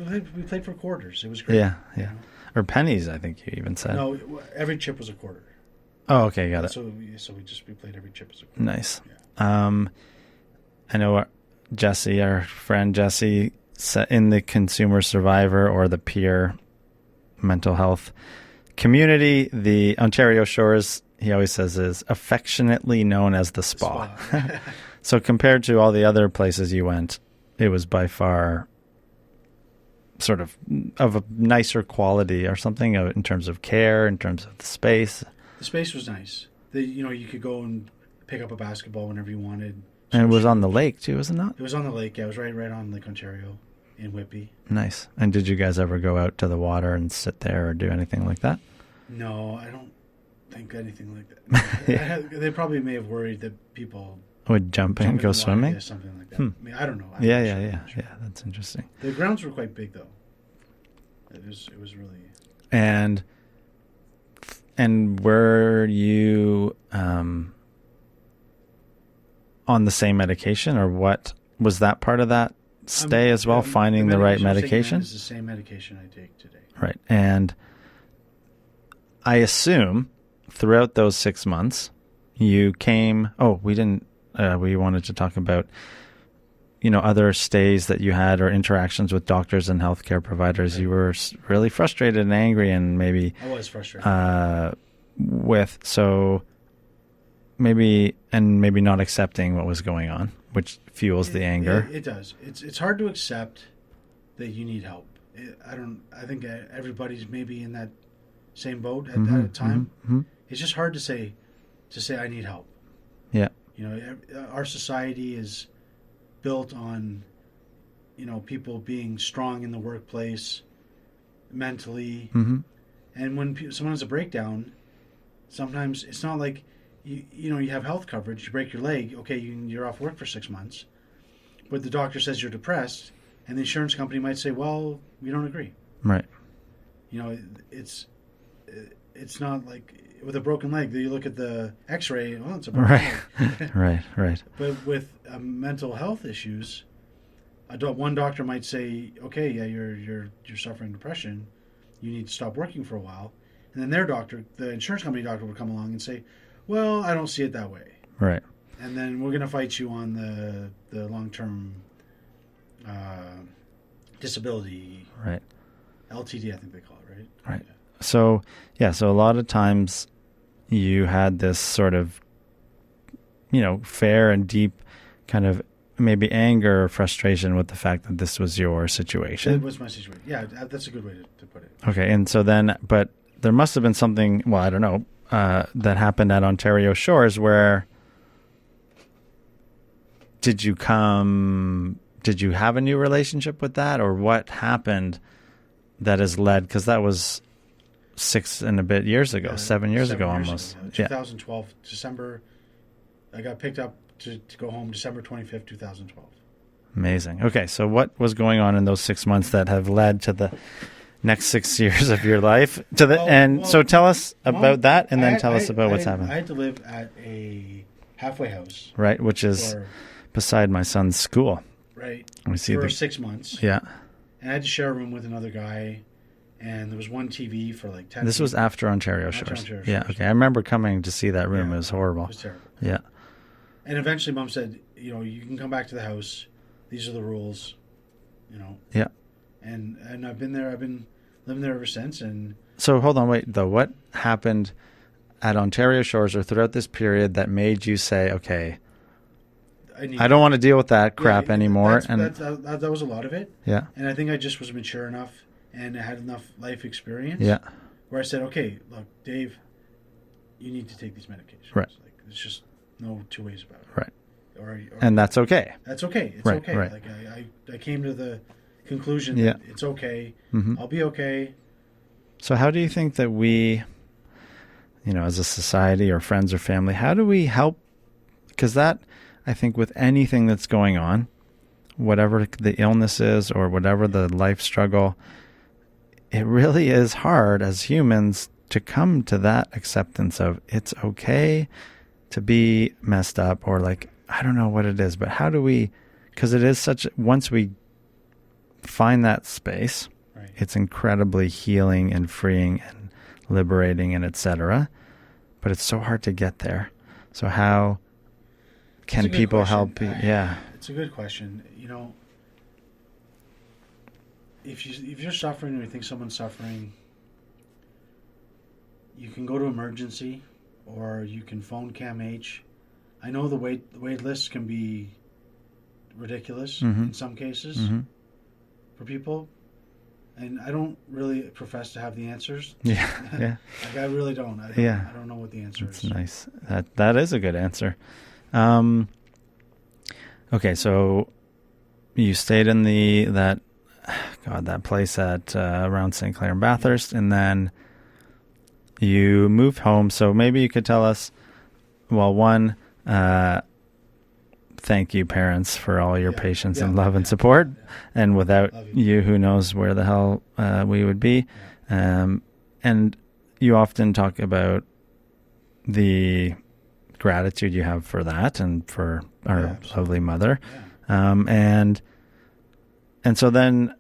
played for quarters. It was great. Yeah. Or pennies, I think you even said. No, every chip was a quarter. Oh, okay, got it. So we played every chip as a quarter. Nice. Yeah. I know Jesse, our friend Jesse, in the consumer survivor or the peer mental health community, the Ontario Shores, he always says, is affectionately known as the spa. So compared to all the other places you went, it was by far sort of a nicer quality or something in terms of care, in terms of the space. The space was nice. You could go and pick up a basketball whenever you wanted. And it was on the lake too, was it not? It was on the lake. Yeah, it was right on Lake Ontario in Whitby. Nice. And did you guys ever go out to the water and sit there or do anything like that? No, I don't think anything like that. They probably may have worried that people would jump in and go swimming? Yeah, something like that. I mean, I don't know. Yeah. That's interesting. The grounds were quite big, though. It was really. And were you on the same medication, or what was that part of that stay as well? Finding the right medication. It's the same medication I take today. Right, and I assume throughout those 6 months you came. Oh, we didn't. We wanted to talk about, other stays that you had or interactions with doctors and healthcare providers. Right. You were really frustrated and angry, and maybe I was frustrated maybe not accepting what was going on, which fuels the anger. It does. It's hard to accept that you need help. I think everybody's maybe in that same boat at that time. Mm-hmm. It's just hard to say I need help. Yeah. Our society is built on, people being strong in the workplace, mentally, and when someone has a breakdown, sometimes it's not like you have health coverage. You break your leg, okay, you're off work for 6 months, but the doctor says you're depressed, and the insurance company might say, well, we don't agree. Right. It's not like with a broken leg, you look at the X-ray. Well, it's a broken leg. Right. But with mental health issues, one doctor might say, "Okay, yeah, you're suffering depression. You need to stop working for a while." And then their doctor, the insurance company doctor, would come along and say, "Well, I don't see it that way." Right. And then we're going to fight you on the long-term disability. Right. LTD, I think they call it. Right. Right. Yeah. So a lot of times you had this sort of, fair and deep kind of maybe anger or frustration with the fact that this was your situation. It was my situation. Yeah, that's a good way to put it. Okay, and so then, but there must have been something, well, I don't know, that happened at Ontario Shores where did you have a new relationship with that, or what happened that has led, because that was 6 and a bit years ago, 7 years ago almost. Ago, 2012, December, I got picked up to go home December 25th, 2012. Amazing. Okay, so what was going on in those 6 months that have led to the next 6 years of your life? So tell us about that, and then tell us about what's happened. I had to live at a halfway house. Right, which is beside my son's school. Right. We see for 6 months. Yeah. And I had to share a room with another guy, and there was one TV for like 10 This people. Was after Ontario Shores. Yeah, okay. I remember coming to see that room. It was horrible. It was terrible. Yeah. And eventually Mom said, you can come back to the house. These are the rules, Yeah. And I've been there. I've been living there ever since. And so hold on, wait, though. What happened at Ontario Shores or throughout this period that made you say, okay, I don't want to deal with that crap anymore? That was a lot of it. Yeah. And I think I just was mature enough and I had enough life experience. Yeah. Where I said, okay, look, Dave, you need to take these medications. Right. Like, there's just no two ways about it. Right. Or and that's okay. That's okay. It's right, okay. Right. Like I came to the conclusion that it's okay. Mm-hmm. I'll be okay. So how do you think that we, as a society or friends or family, how do we help? Because that, I think, with anything that's going on, whatever the illness is or whatever the life struggle, it really is hard as humans to come to that acceptance of it's okay to be messed up, or like, I don't know what it is, but how do we, because it is once we find that space, right, it's incredibly healing and freeing and liberating and etc. But it's so hard to get there. So how can people help? Yeah. It's a good question. If you're suffering or you think someone's suffering, you can go to emergency or you can phone CAMH. I know the wait lists can be ridiculous in some cases for people, and I don't really profess to have the answers. Yeah, yeah. Like I really don't. I don't know what the answer is. That's nice. That is a good answer. Okay, so you stayed in that place at around St. Clair and Bathurst, and then you moved home. So maybe you could tell us, well, one, thank you, parents, for all your patience and love and support. And without you, who knows where the hell we would be. And you often talk about the gratitude you have for that and for our lovely mother. And so then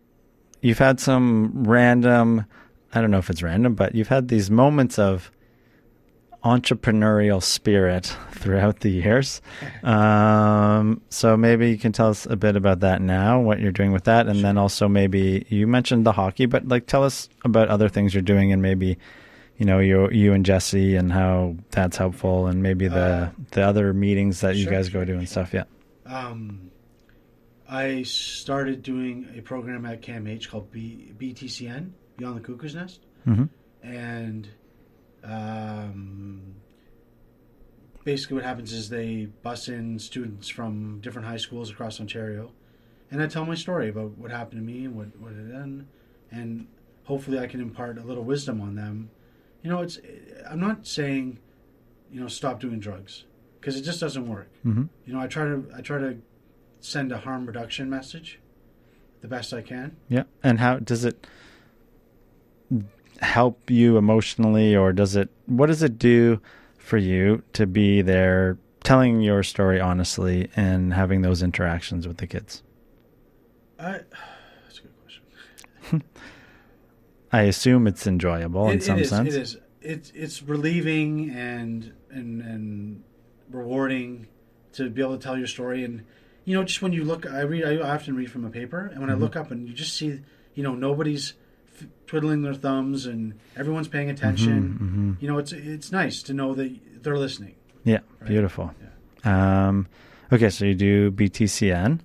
you've had some random, I don't know if it's random, but you've had these moments of entrepreneurial spirit throughout the years. So maybe you can tell us a bit about that now, what you're doing with that. And then also maybe you mentioned the hockey, but like tell us about other things you're doing, and maybe, you and Jesse and how that's helpful, and maybe the other meetings that you guys go to and stuff. Yeah. I started doing a program at CAMH called BTCN, Beyond the Cuckoo's Nest. Mm-hmm. And basically what happens is they bus in students from different high schools across Ontario, and I tell my story about what happened to me and what I've done, and hopefully I can impart a little wisdom on them. I'm not saying, stop doing drugs, because it just doesn't work. Mm-hmm. I try to send a harm reduction message the best I can. Yeah. And how does it help you emotionally, or what does it do for you to be there telling your story honestly and having those interactions with the kids? That's a good question. I assume it's enjoyable in some sense. It is. It's relieving and rewarding to be able to tell your story. And just when you look, I often read from a paper, and when I look up and you just see, nobody's twiddling their thumbs and everyone's paying attention. It's nice to know that they're listening. Yeah, right? beautiful. Yeah. Okay, so you do BTCN.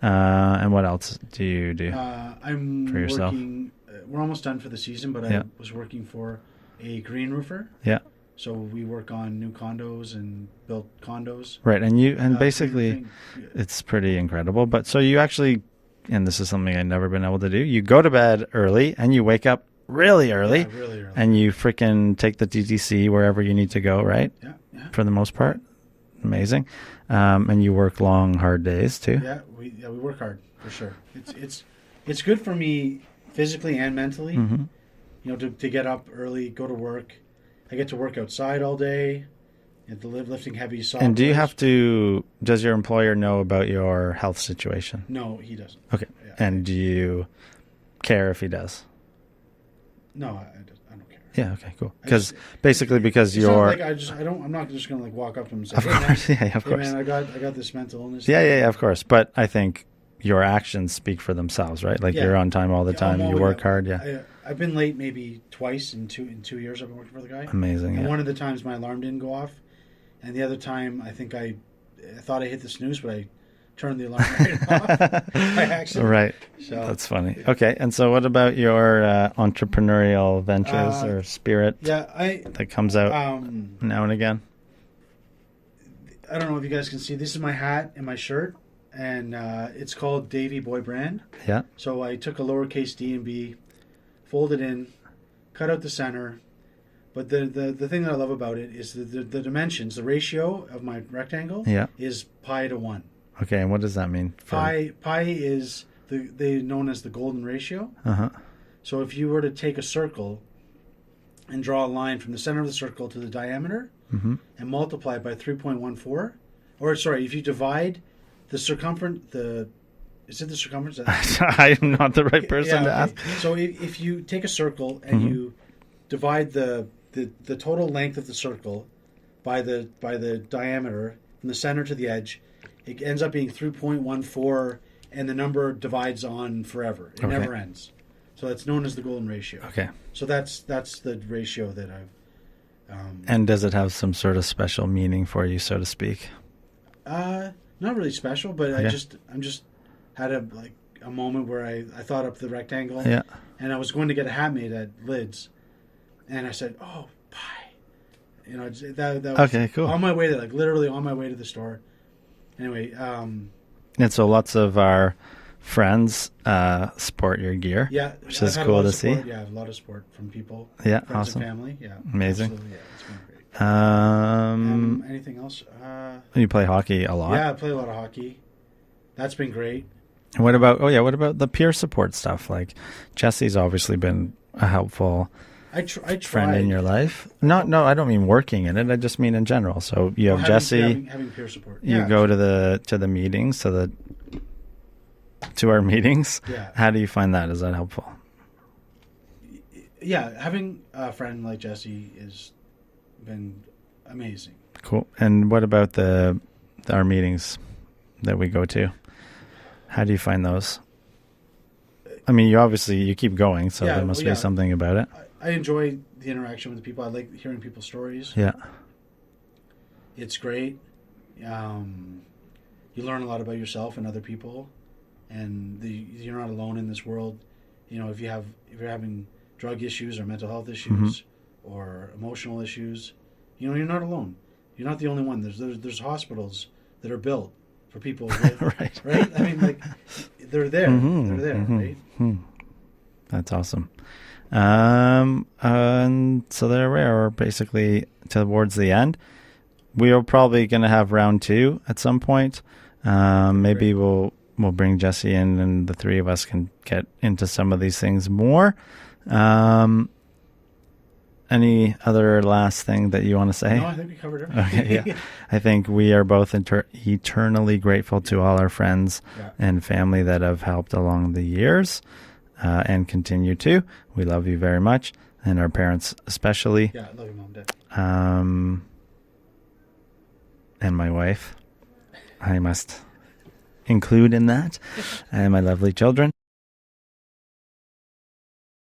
And what else do you do I'm for yourself? working. We're almost done for the season, but Yeah. I was working for a green roofer. Yeah. So we work on new condos and built condos. Right, and Green basically roofing. it's pretty incredible. But so you actually, and this is something I've never been able to do, you go to bed early and you wake up really early, Yeah, really early. and you freaking take the DTC wherever you need to go, right? Yeah, yeah. For the most part. Amazing. And you work long, hard days too. Yeah, we work hard for sure. It's good for me physically and mentally. Mm-hmm. You know, to get up early, go to work. I get to work outside all day, and lifting heavy saw. And does your employer know about your health situation? No, he doesn't. Okay. Yeah. And do you care if he does? No, I don't care. Yeah. Okay. Cool. Because Because it's not you're. like I'm not just gonna like walk up to him and say, Of "Hey, man, course. Yeah. Of hey, course. man, I got this mental illness." Yeah. Of course. But I think your actions speak for themselves, right? Like Yeah. you're on time all the Yeah, time. I'm You always- work hard. Yeah. I've been late maybe twice in 2 years. I've been working for the guy. Amazing. And Yeah. one of the times my alarm didn't go off, and the other time I think I thought I hit the snooze, but I turned the alarm right off by accident. Right. So That's funny. Okay. And so what about your entrepreneurial ventures or spirit yeah, that comes out now and again? I don't know if you guys can see. This is my hat and my shirt, and it's called Davy Boy Brand. Yeah. So I took a lowercase d and b, folded in, cut out the center. But the thing that I love about it is the dimensions, the ratio of my rectangle Yeah. is pi to 1. Okay. And what does that mean? Pi is they known as the golden ratio. Uh-huh. So if you were to take a circle and draw a line from the center of the circle to the diameter Mm-hmm. and multiply it by 3.14, or sorry, if you divide the circumference, is it the circumference? I'm not the right person to okay. ask. So if you take a circle and Mhm. you divide the total length of the circle by the diameter from the center to the edge, it ends up being 3.14, and the number divides on forever. It Okay. never ends. So that's known as the golden ratio. Okay. So that's the ratio that I've. And does it have some sort of special meaning for you, so to speak? Not really special, but Okay. I'm just had a moment where I thought up the rectangle. Yeah. And I was going to get a hat made at Lids, and I said, "Oh, pie," you know. That was Okay, cool. On my way to literally on my way to the store. Anyway, And so lots of our friends sport your gear. yeah, Which I've is had a cool lot to of support. see. Yeah, a lot of support from people, Yeah, friends awesome. and family. Yeah, Amazing. absolutely, yeah, it's been great. Anything else? You play hockey a lot. Yeah, I play a lot of hockey. That's been great. And what about the peer support stuff? Like Jesse's obviously been a helpful I tried. friend in your life. No, I don't mean working in it. I just mean in general. So you have Jesse. having peer support. You Yeah. go to the meetings, to our meetings. Yeah. How do you find that? Is that helpful? Yeah, having a friend like Jesse has been amazing. Cool. And what about our meetings that we go to? How do you find those? I mean, you keep going, so Yeah, there must well, yeah. be something about it. I enjoy the interaction with the people. I like hearing people's stories. Yeah. It's great. You learn a lot about yourself and other people, and you're not alone in this world. You know, if you're having drug issues or mental health issues or emotional issues, you know, you're not alone. You're not the only one. There's hospitals that are built for people with, Right. right? I mean, like they're there. They're there, right? That's awesome. And so there we are, basically towards the end. We are probably going to have round 2 at some point. Maybe we'll bring Jesse in, and the three of us can get into some of these things more. Any other last thing that you want to say? No, I think we covered everything. Okay, yeah. I think we are both eternally grateful to all our friends Yeah. and family that have helped along the years and continue to. We love you very much, and our parents especially. Yeah, I love you, Mom, Dad. And my wife, I must include in that, and my lovely children.